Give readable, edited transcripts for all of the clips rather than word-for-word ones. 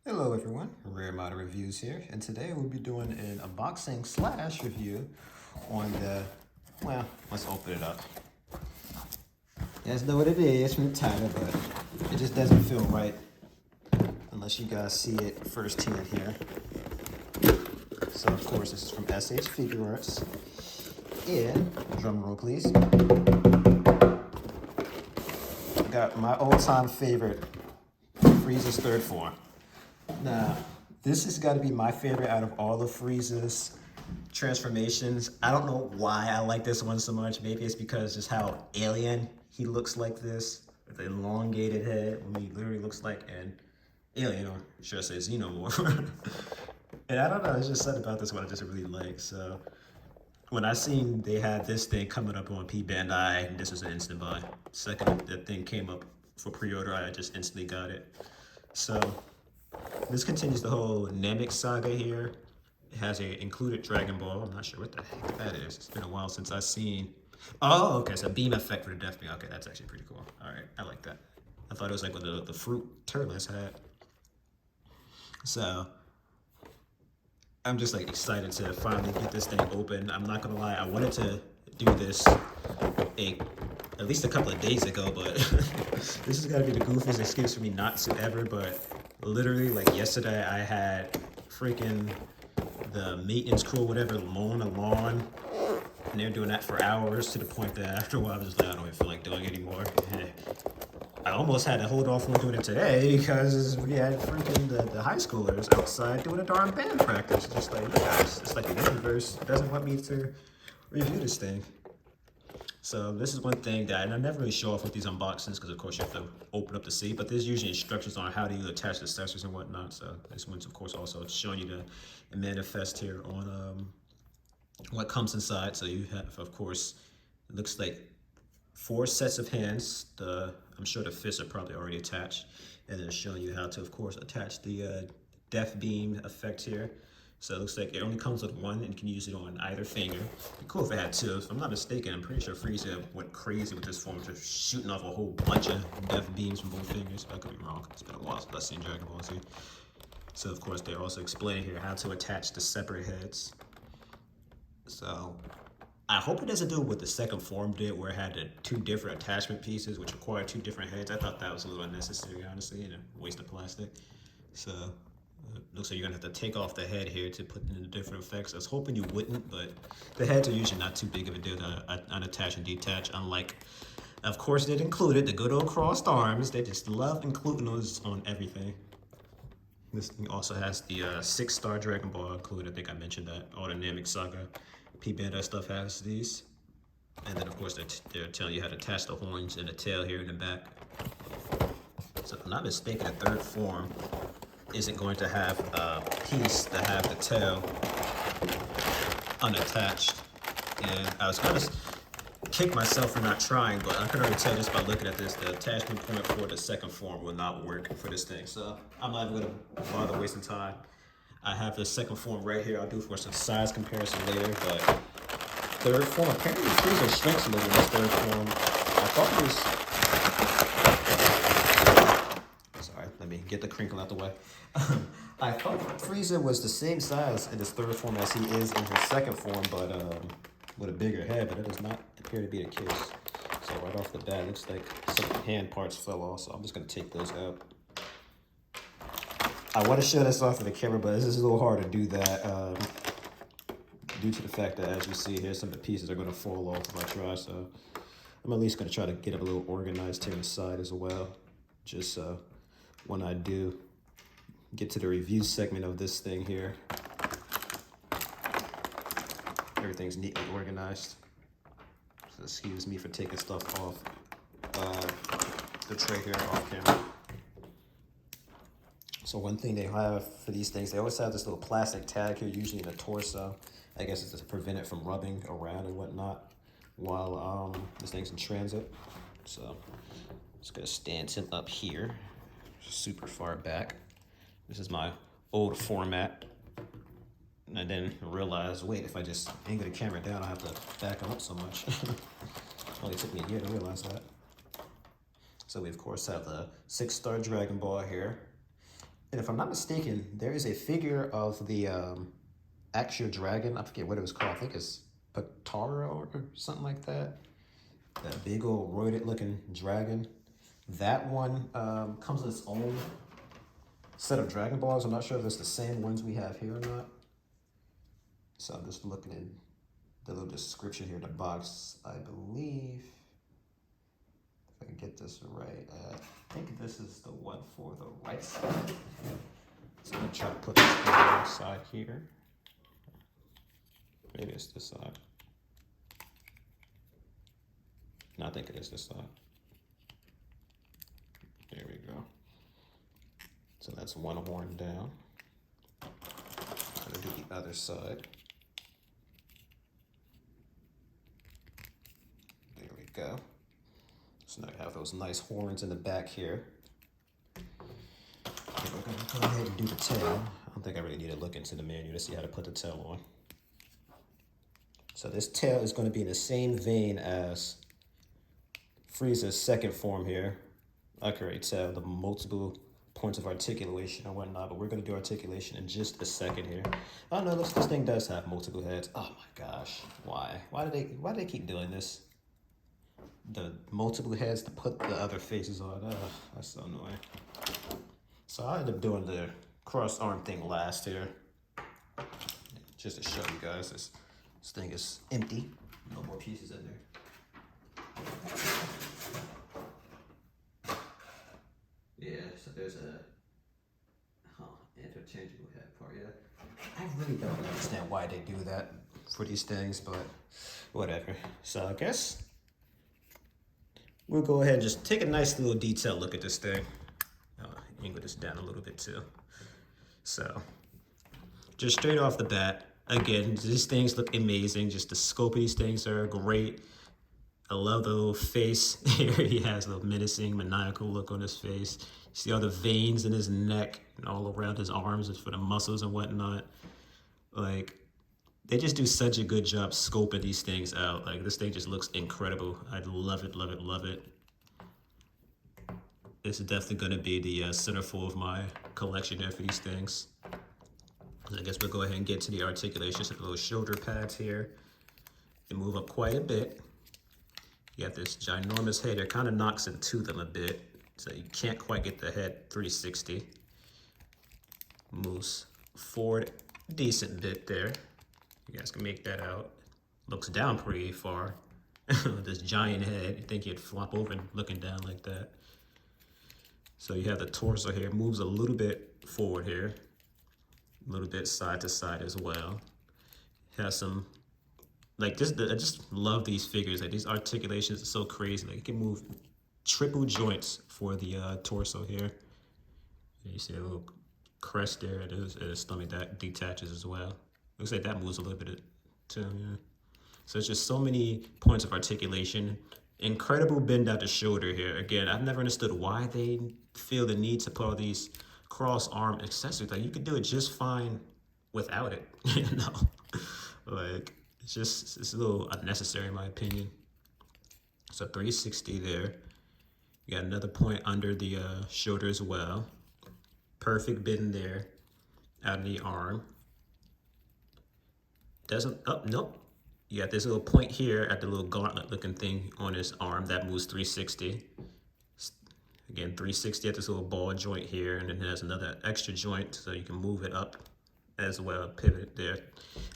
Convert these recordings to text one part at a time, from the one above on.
Hello everyone, Rare Model Reviews here, and today we'll be doing an unboxing slash review on well, let's open it up. You guys know what it is from the title, but it just doesn't feel right unless you guys see it firsthand here. So of course this is from SH Figuarts, and drum roll please. I got my all-time favorite, Frieza's third form. Now, this has got to be my favorite out of all of Frieza's transformations. I don't know why I like this one so much. Maybe it's because just how alien he looks like this, with the elongated head, when he literally looks like an alien, or should I say xenomorph. And I don't know, there's just something about this one I just really like. So when I seen they had this thing coming up on P Bandai, and this was an instant buy. Second that thing came up for pre-order, I just instantly got it. So this continues the whole Namek saga here. It has a included Dragon Ball. I'm not sure what the heck that is. It's been a while since I've seen. Oh, okay, so beam effect for the death beam. Okay, that's actually pretty cool. All right, I like that. I thought it was like what the fruit Turles had. So I'm just like excited to finally get this thing open. I'm not gonna lie, I wanted to do this at least a couple of days ago, but this has got to be the goofiest excuse for me not to ever. But literally, like yesterday, I had freaking the maintenance crew, whatever, mowing the lawn, and they were doing that for hours to the point that after a while, I was just like, I don't even feel like doing it anymore. I almost had to hold off on doing it today because we had freaking the high schoolers outside doing a darn band practice. Just like, guys, it's like the universe doesn't want me to review this thing. So this is one thing that, and I never really show off with these unboxings because of course you have to open up to see, but there's usually instructions on how to attach the accessories and whatnot. So this one's of course also showing you the manifest here on what comes inside. So you have, of course, it looks like 4 sets of hands. I'm sure the fists are probably already attached, and then it's showing you how to, of course, attach the death beam effect here. So it looks like it only comes with one and you can use it on either finger. It'd be cool if it had 2. If I'm not mistaken, I'm pretty sure Frieza went crazy with this form, just shooting off a whole bunch of death beams from both fingers. I could be wrong. It's been a while since I've seen Dragon Ball Z. So of course they're also explaining here how to attach the separate heads. So I hope it doesn't do what the second form did, where it had the 2 different attachment pieces, which required 2 different heads. I thought that was a little unnecessary, honestly, and a waste of plastic. So looks like you're gonna have to take off the head here to put in the different effects. I was hoping you wouldn't, but the heads are usually not too big of a deal to unattach and detach, unlike, of course, it included the good old crossed arms. They just love including those on everything. This thing also has the 6-star Dragon Ball included. I think I mentioned that. All the Namek Saga P Bandai stuff has these. And then, of course, they're telling you how to attach the horns and the tail here in the back. So if I'm not mistaken, the third form isn't going to have a piece that have the tail unattached. And I was going to kick myself for not trying, but I could already tell just by looking at this, the attachment point for the second form will not work for this thing. So I'm not even going to bother wasting time. I have the second form right here. I'll do for some size comparison later, but third form, apparently Frieza shrinks a little in this third form. I thought it was, sorry, let me get the crinkle out the way. I thought Frieza was the same size in his third form as he is in his second form, but with a bigger head, but it does not appear to be the case. So right off the bat, it looks like some hand parts fell off, so I'm just gonna take those out. I want to show this off of the camera, but this is a little hard to do that due to the fact that, as you see here, some of the pieces are going to fall off if I try. So I'm at least going to try to get it a little organized here inside as well, just when I do get to the review segment of this thing here, everything's neatly organized. So excuse me for taking stuff off the tray here off camera. So one thing they have for these things, they always have this little plastic tag here, usually in the torso. I guess it's to prevent it from rubbing around and whatnot while this thing's in transit. So just gonna stand him up here, super far back. This is my old format. And I didn't realize, wait, if I just angle the camera down, I have to back him up so much. Only took me a year to realize that. So we of course have the 6-star Dragon Ball here. And if I'm not mistaken, there is a figure of the actual dragon. I forget what it was called. I think it's Pataro or something like that. That big old roided looking dragon. That one comes with its own set of Dragon Balls. I'm not sure if it's the same ones we have here or not. So I'm just looking at the little description here in the box. I believe, if I can get this right, I think this is the one for the right side. So I'm gonna try to put this on the right side here. Maybe it's this side. No, I think it is this side. There we go. So that's one horn down. I'm gonna do the other side. There we go. So now I have those nice horns in the back here. Okay, we're gonna go ahead and do the tail. I don't think I really need to look into the menu to see how to put the tail on. So this tail is going to be in the same vein as Frieza's second form here. I can already tell the multiple points of articulation and whatnot, but we're going to do articulation in just a second here. Oh no, this thing does have multiple heads. Oh my gosh, why? Why do they keep doing this? The multiple heads to put the other faces on. Ugh, that's so annoying. So I ended up doing the cross arm thing last here, just to show you guys this thing is empty. No more pieces in there. Yeah, so there's a interchangeable head part. Yeah, I really don't understand why they do that for these things, but whatever. So I guess we'll go ahead and just take a nice little detailed look at this thing. Angle this down a little bit too. So just straight off the bat, again, these things look amazing. Just the scope of these things are great. I love the little face here. He has a little menacing, maniacal look on his face. You see all the veins in his neck and all around his arms for the muscles and whatnot. Like, they just do such a good job scoping these things out. Like, this thing just looks incredible. I love it, love it, love it. This is definitely going to be the centerfold of my collection there for these things. I guess we'll go ahead and get to the articulations of the little shoulder pads here. They move up quite a bit. You got this ginormous head that kind of knocks into them a bit, so you can't quite get the head 360. Moves forward a decent bit there. You guys can make that out. Looks down pretty far. With this giant head, you think you'd flop over and looking down like that. So you have the torso here, moves a little bit forward here, a little bit side to side as well. Has some, like this, I just love these figures. Like these articulations are so crazy. Like you can move triple joints for the torso here. And you see a little crest there, and his stomach that detaches as well. Looks like that moves a little bit too, yeah. So it's just so many points of articulation. Incredible bend out the shoulder here. Again, I've never understood why they feel the need to put all these cross arm accessories. Like you could do it just fine without it, you know? Like it's a little unnecessary in my opinion. So 360 there. You got another point under the shoulder as well. Perfect bend there out of the arm. Doesn't, oh, nope. You got this little point here at the little gauntlet looking thing on his arm that moves 360. Again, 360 at this little ball joint here, and then it has another extra joint so you can move it up as well, pivot there.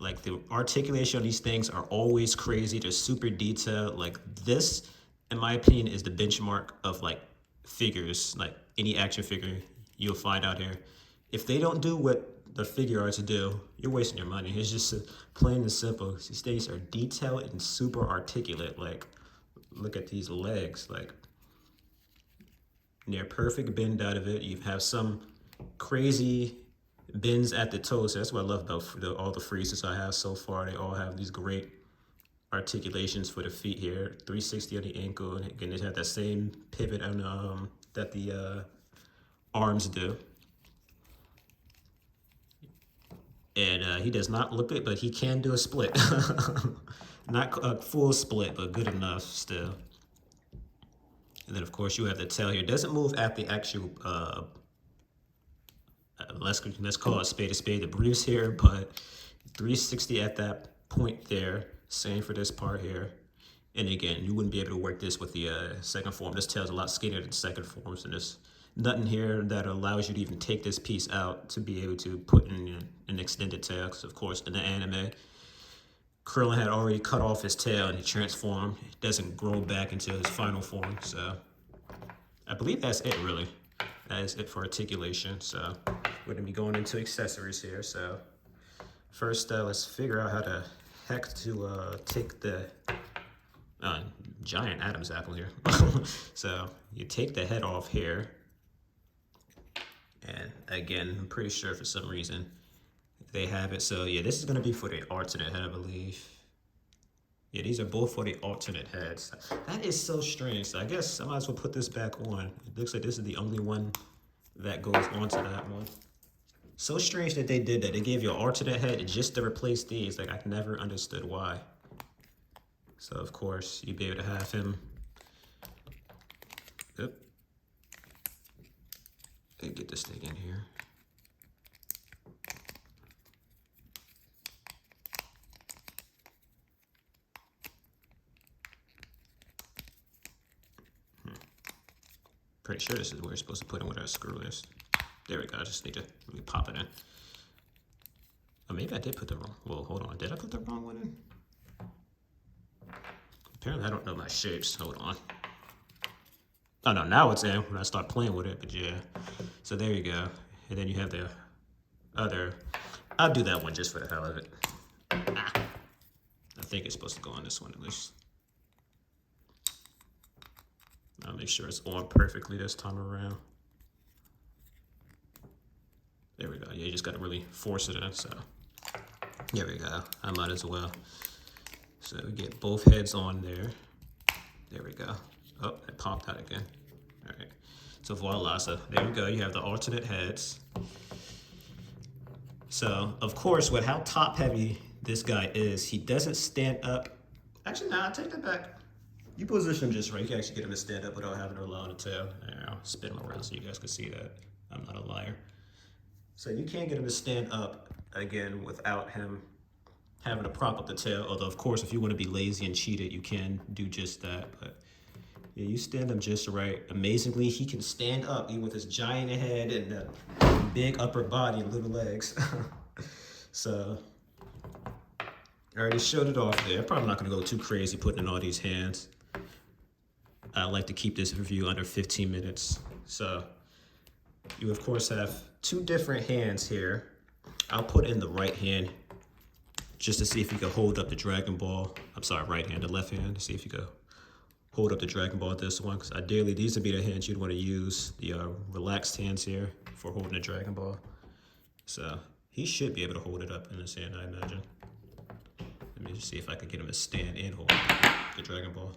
Like the articulation on these things are always crazy. They're super detailed. Like this, in my opinion, is the benchmark of like figures, like any action figure you'll find out here. If they don't do what the Figuarts do, you're wasting your money. It's just plain and simple. These things are detailed and super articulate. Like, look at these legs. Like, near perfect bend out of it. You have some crazy bends at the toes. So that's what I love about all the Friezas I have so far. They all have these great articulations for the feet here. 360 on the ankle. And again, they have that same pivot on, that the arms do. And he does not look it, but he can do a split. Not a full split, but good enough still. And then, of course, you have the tail here. It doesn't move at the actual let's call it a spade, the briefs here, but 360 at that point there. Same for this part here. And again, you wouldn't be able to work this with the second form. This tail's a lot skinnier than second forms, and there's nothing here that allows you to even take this piece out to be able to put in an extended tail. Because of course, in the anime, Krillin had already cut off his tail and he transformed. It doesn't grow back into his final form. So I believe that's it, really. That is it for articulation. So we're gonna be going into accessories here. So first, let's figure out how the heck to take the giant Adam's apple here. So you take the head off here. And again, I'm pretty sure for some reason they have it. So yeah, this is gonna be for the alternate head, I believe. Yeah, these are both for the alternate heads. That is so strange. So I guess I might as well put this back on. It looks like this is the only one that goes onto that one. So strange that they did that. They gave you an alternate head just to replace these. Like, I never understood why. So of course you'd be able to have him. Yep. And get this thing in here. Pretty sure this is where we're supposed to put in where that screw is. There we go. I just need to really pop it in. Oh, maybe I did put the wrong. Well, hold on. Did I put the wrong one in? Apparently, I don't know my shapes. Hold on. Oh no, now it's in when I start playing with it. But yeah, so there you go. And then you have the other. I'll do that one just for the hell of it. I think it's supposed to go on this one at least. I'll make sure it's on perfectly this time around. There we go. Yeah, you just got to really force it in. So there we go. I might as well. So we get both heads on there. There we go. Oh, it popped out again. All right. So voila. So there we go. You have the alternate heads. So of course, with how top heavy this guy is, he doesn't stand up. Actually, nah, I'll take that back. You position him just right. You can actually get him to stand up without having to rely on the tail. And I'll spin him around so you guys can see that I'm not a liar. So you can't get him to stand up again without him having to prop up the tail. Although, of course, if you want to be lazy and cheat it, you can do just that. But yeah, you stand him just right. Amazingly, he can stand up even with his giant head and that big upper body and little legs. So I already showed it off there. I'm probably not going to go too crazy putting in all these hands. I like to keep this review under 15 minutes. So you, of course, have two different hands here. I'll put in the right hand just to see if you can hold up the Dragon Ball. I'm sorry, right hand, the left hand, to see if you can hold up the Dragon Ball this one. Because ideally, these would be the hands you'd want to use, the relaxed hands here for holding the Dragon Ball. So he should be able to hold it up in his hand, I imagine. Let me just see if I can get him to stand and hold the Dragon Ball.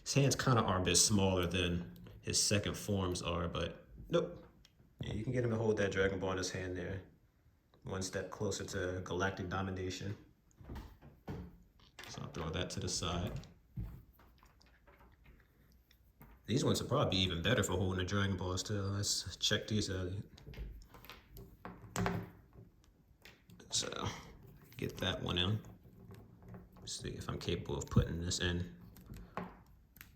His hands kind of are a bit smaller than his second forms are, but nope. Yeah, you can get him to hold that Dragon Ball in his hand there. One step closer to galactic domination. So I'll throw that to the side. These ones will probably be even better for holding the Dragon Balls too. Let's check these out. So get that one in. See if I'm capable of putting this in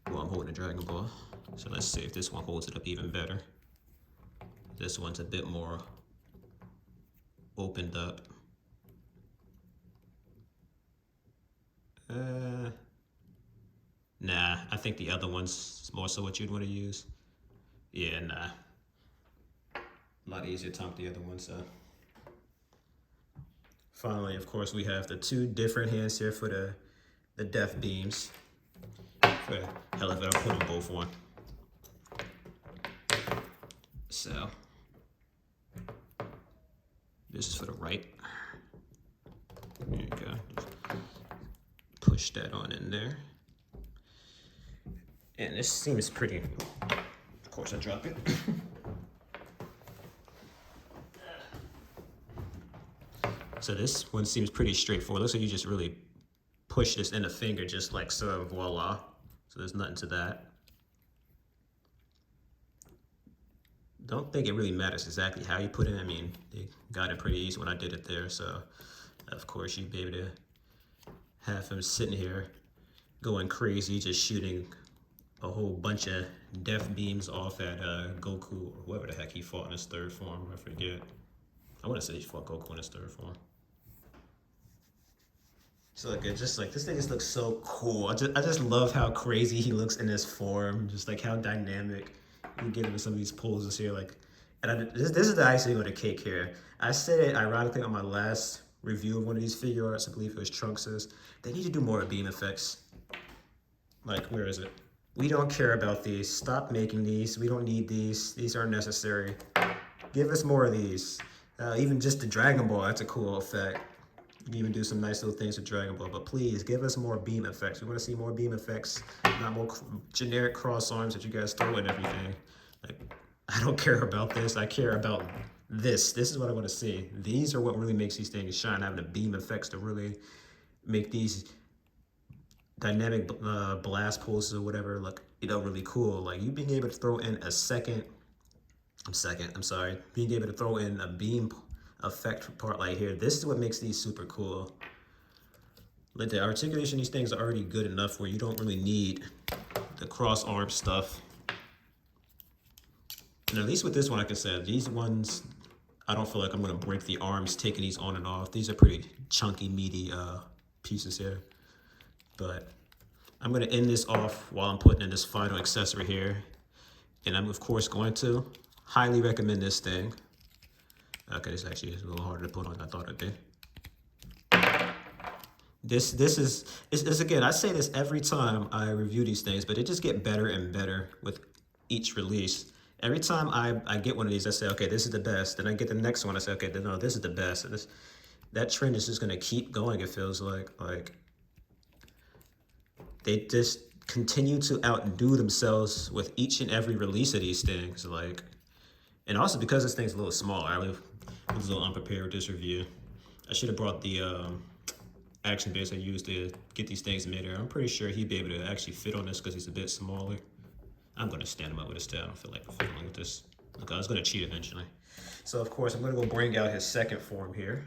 while I'm holding a Dragon Ball. So let's see if this one holds it up even better. This one's a bit more opened up. Nah, I think the other one's more so what you'd want to use. Yeah, nah. A lot easier to time with the other one, so. Finally, of course, we have the two different hands here for the death beams. For hell of it, I'll put them both on. So, this is for the right. There you go. Push that on in there. And this seems pretty, of course I drop it. So this one seems pretty straightforward. Looks like you just really push this in the finger just like so, voila. So there's nothing to that. don't think it really matters exactly how you put it. I mean, they got it pretty easy when I did it there. So, of course, you'd be able to have him sitting here going crazy, just shooting a whole bunch of death beams off at Goku or whoever the heck he fought in his third form. I forget. I want to say he fought Goku in his third form. So like, it's just like this thing just looks so cool. I just love how crazy he looks in this form. Just like how dynamic you get into some of these poses here. Like, and this is the icing on the cake here. I said it ironically on my last review of one of these Figuarts. I believe it was Trunks's. They need to do more beam effects. Like, where is it? We don't care about these. Stop making these. We don't need these. These aren't necessary. Give us more of these. Even just the Dragon Ball, that's a cool effect. You can even do some nice little things with Dragon Ball, but please give us more beam effects. We want to see more beam effects, not more generic cross arms that you guys throw in everything. Like, I don't care about this. I care about this. This is what I want to see. These are what really makes these things shine, having the beam effects to really make these dynamic blast pulses or whatever look, really cool. Like, you being able to throw in being able to throw in a beam effect part like here, this is what makes these super cool. Like, the articulation, these things are already good enough where you don't really need the cross arm stuff. And at least with this one, like I said, these ones, I don't feel like I'm going to break the arms taking these on and off. These are pretty chunky, meaty pieces here. But I'm going to end this off while I'm putting in this final accessory here. And I'm, of course, going to highly recommend this thing. Okay, this actually is a little harder to put on than I thought it'd be. This is again, I say this every time I review these things, but it just get better and better with each release. Every time I get one of these, I say, okay, this is the best. Then I get the next one, I say, okay, no, this is the best. And that trend is just going to keep going, it feels like. Like, they just continue to outdo themselves with each and every release of these things. Like, and also because this thing's a little smaller, I was a little unprepared with this review. I should have brought the action base I used to get these things made here. I'm pretty sure he'd be able to actually fit on this because he's a bit smaller. I'm going to stand him up with this tail. I don't feel like fiddling with this. Okay, I was going to cheat eventually. So, of course, I'm going to go bring out his second form here.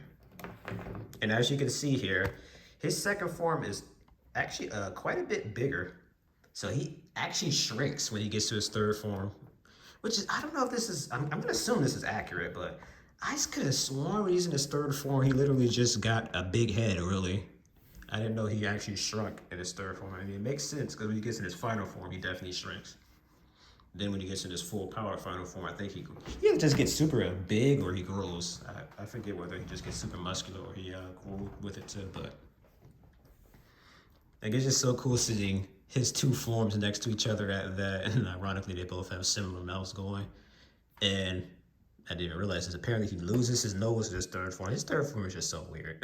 And as you can see here, his second form is actually quite a bit bigger. So he actually shrinks when he gets to his third form. Which is, I don't know if this is, I'm going to assume this is accurate, but I just could have sworn when he's in his third form, he literally just got a big head, really. I didn't know he actually shrunk in his third form. I mean, it makes sense, because when he gets in his final form, he definitely shrinks. Then when he gets in his full power final form, I think he either just gets super big or he grows. I forget whether he just gets super muscular or he grew with it too, but like, it's just so cool seeing his two forms next to each other at that, and ironically, they both have similar mouths going. And I didn't realize this. Apparently, he loses his nose in his third form. His third form is just so weird.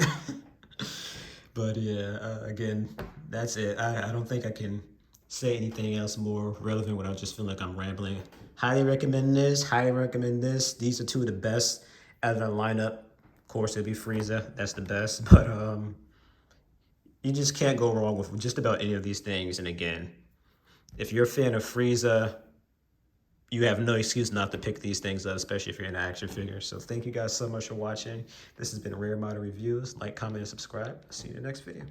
But yeah, again, that's it. I don't think I can say anything else more relevant without just feeling like I'm rambling. Highly recommend this. Highly recommend this. These are two of the best out of the lineup. Of course, it'd be Frieza. That's the best. But you just can't go wrong with just about any of these things. And again, if you're a fan of Frieza, you have no excuse not to pick these things up, especially if you're into action figures. So thank you guys so much for watching. This has been Rare Model Reviews. Like, comment, and subscribe. See you in the next video.